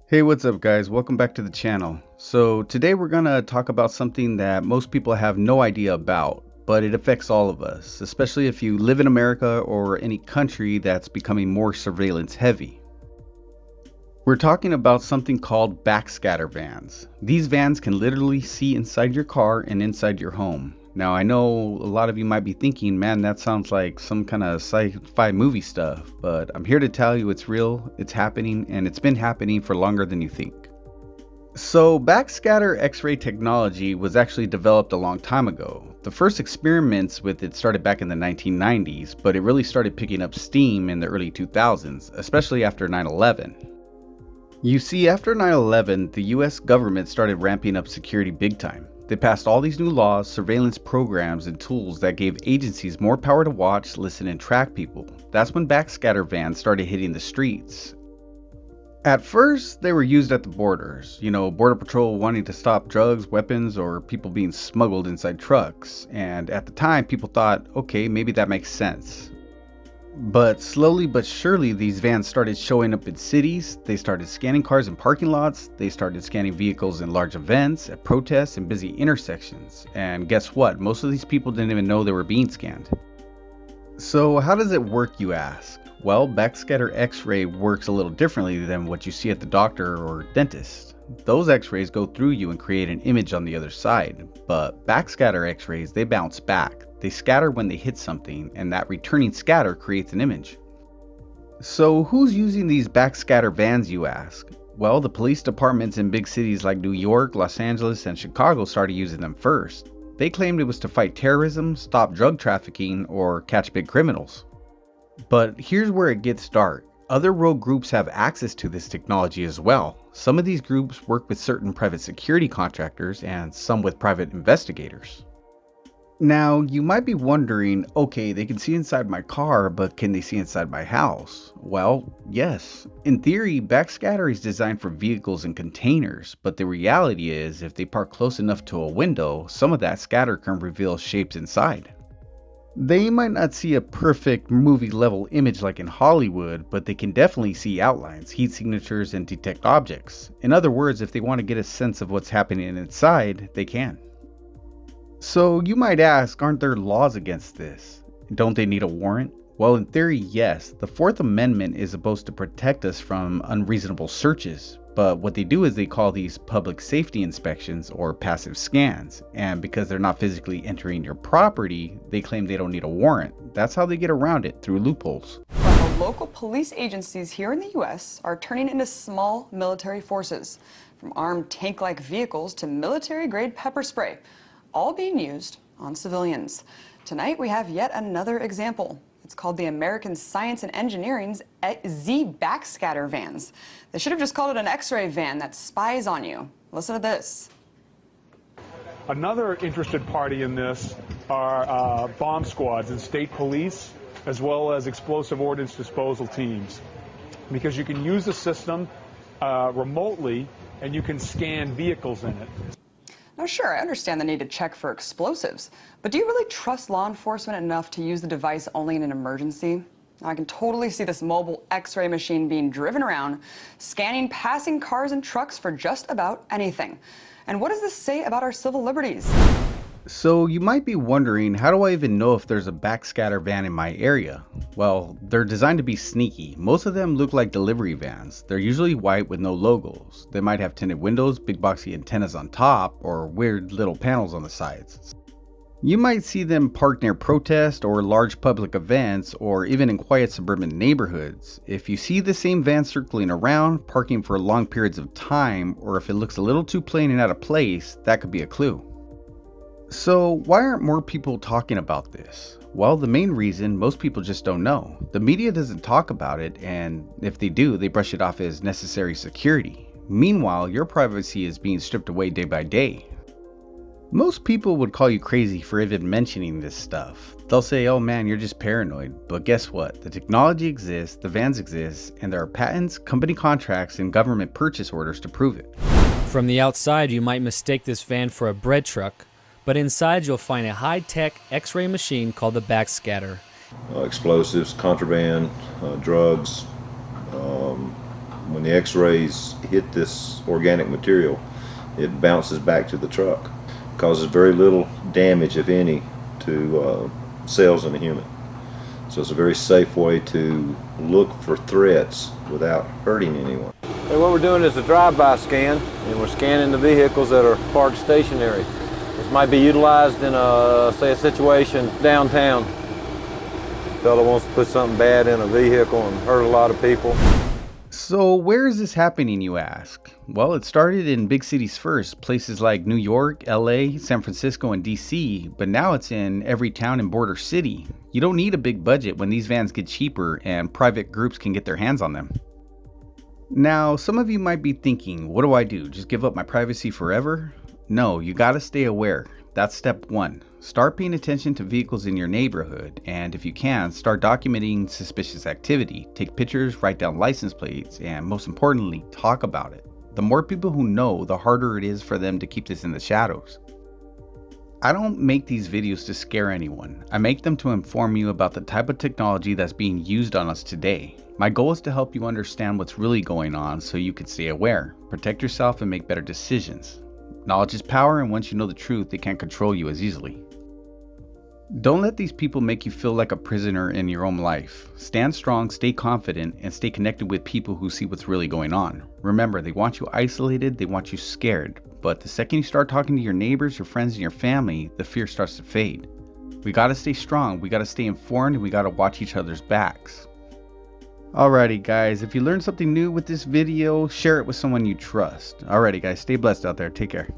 Hey, what's up guys? Welcome back to the channel. So today we're gonna talk about something that most people have no idea about, but it affects all of us, especially if you live in America or any country that's becoming more surveillance heavy. We're talking about something called backscatter vans. These vans can literally see inside your car and inside your home. Now I know a lot of you might be thinking, man, that sounds like some kind of sci-fi movie stuff, but I'm here to tell you it's real, it's happening, and it's been happening for longer than you think. So backscatter X-ray technology was actually developed a long time ago. The first experiments with it started back in the 1990s, but it really started picking up steam in the early 2000s, especially after 9/11. You see, after 9/11, the US government started ramping up security big time. They passed all these new laws, surveillance programs, and tools that gave agencies more power to watch, listen, and track people. That's when backscatter vans started hitting the streets. At first, they were used at the borders. Border Patrol wanting to stop drugs, weapons, or people being smuggled inside trucks. And at the time, people thought, okay, maybe that makes sense. But slowly but surely, these vans started showing up in cities. They started scanning cars in parking lots. They started scanning vehicles in large events, at protests, and busy intersections. And guess what? Most of these people didn't even know they were being scanned. So how does it work, you ask? Well, backscatter X-ray works a little differently than what you see at the doctor or dentist. Those X-rays go through you and create an image on the other side. But backscatter X-rays, they bounce back. They scatter when they hit something, and that returning scatter creates an image. So who's using these backscatter vans, you ask? Well, the police departments in big cities like New York, Los Angeles, and Chicago started using them first. They claimed it was to fight terrorism, stop drug trafficking, or catch big criminals. But here's where it gets dark. Other rogue groups have access to this technology as well. Some of these groups work with certain private security contractors and some with private investigators. Now, you might be wondering, okay, they can see inside my car, but can they see inside my house? Well, yes. In theory, backscatter is designed for vehicles and containers, but the reality is, if they park close enough to a window, some of that scatter can reveal shapes inside. They might not see a perfect movie-level image like in Hollywood, but they can definitely see outlines, heat signatures, and detect objects. In other words, if they want to get a sense of what's happening inside, they can. So you might ask, aren't there laws against this? Don't they need a warrant? Well, in theory, yes. The Fourth Amendment is supposed to protect us from unreasonable searches, but what they do is they call these public safety inspections or passive scans, and because they're not physically entering your property, they claim they don't need a warrant. That's how they get around it, through loopholes. The local police agencies here in the U.S. are turning into small military forces, from armed tank-like vehicles to military-grade pepper spray, all being used on civilians. Tonight we have yet another example. It's called the American Science and Engineering's Z backscatter vans. They should have just called it an X-ray van that spies on you. Listen to this. Another interested party in this are bomb squads and state police, as well as explosive ordnance disposal teams, because you can use the system remotely and you can scan vehicles in it. Now, sure, I understand the need to check for explosives, but do you really trust law enforcement enough to use the device only in an emergency? Now, I can totally see this mobile X-ray machine being driven around, scanning passing cars and trucks for just about anything. And what does this say about our civil liberties? So you might be wondering, how do I even know if there's a backscatter van in my area? Well, they're designed to be sneaky. Most of them look like delivery vans. They're usually white with no logos. They might have tinted windows, big boxy antennas on top, or weird little panels on the sides. You might see them parked near protest or large public events, or even in quiet suburban neighborhoods. If you see the same van circling around, parking for long periods of time, or if it looks a little too plain and out of place, that could be a clue. So why aren't more people talking about this? Well, the main reason, most people just don't know. The media doesn't talk about it, and if they do, they brush it off as necessary security. Meanwhile, your privacy is being stripped away day by day. Most people would call you crazy for even mentioning this stuff. They'll say, oh man, you're just paranoid. But guess what? The technology exists, the vans exist, and there are patents, company contracts, and government purchase orders to prove it. From the outside, you might mistake this van for a bread truck, but inside you'll find a high-tech X-ray machine called the Backscatter. Explosives, contraband, drugs, When the x-rays hit this organic material, it bounces back to the truck. Causes very little damage, if any, to cells in the human. So it's a very safe way to look for threats without hurting anyone. Hey, what we're doing is a drive-by scan, and we're scanning the vehicles that are parked stationary. This might be utilized in say a situation downtown. A fellow wants to put something bad in a vehicle and hurt a lot of people. So where is this happening, you ask? Well, it started in big cities first, places like New York, LA, San Francisco, and DC, but now it's in every town and border city. You don't need a big budget when these vans get cheaper and private groups can get their hands on them. Now, some of you might be thinking, what do I do? Just give up my privacy forever? No, you gotta stay aware. That's step one. Start paying attention to vehicles in your neighborhood, and if you can, start documenting suspicious activity. Take pictures, write down license plates, and most importantly, talk about it. The more people who know, the harder it is for them to keep this in the shadows. I don't make these videos to scare anyone. I make them to inform you about the type of technology that's being used on us today. My goal is to help you understand what's really going on so you can stay aware, protect yourself, and make better decisions. Knowledge is power, and once you know the truth, they can't control you as easily. Don't let these people make you feel like a prisoner in your own life. Stand strong, stay confident, and stay connected with people who see what's really going on. Remember, they want you isolated, they want you scared. But the second you start talking to your neighbors, your friends, and your family, the fear starts to fade. We gotta stay strong, we gotta stay informed, and we gotta watch each other's backs. Alrighty guys, if you learned something new with this video, share it with someone you trust. Alrighty guys, stay blessed out there. Take care.